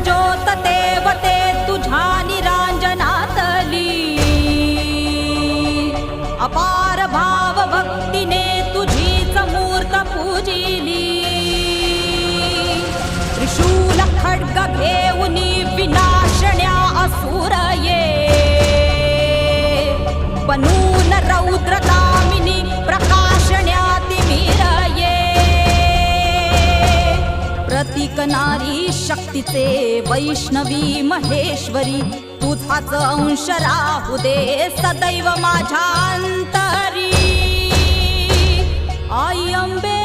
ज्योत देवते तुझ्या निरांजनातली, अपार भाव भक्तीने तुझीच मूर्त पूजिली। त्रिशूल खड्ग घेऊनी विनाशण्या असुर ये, बनून रौद्रकामिनी प्रकाशण्या तिमिर ये। प्रतीक नारी शक्तीचे वैष्णवी महेश्वरी, तुझाच अंश राहू दे सदैव माझ्या अंतरी। आई अंबे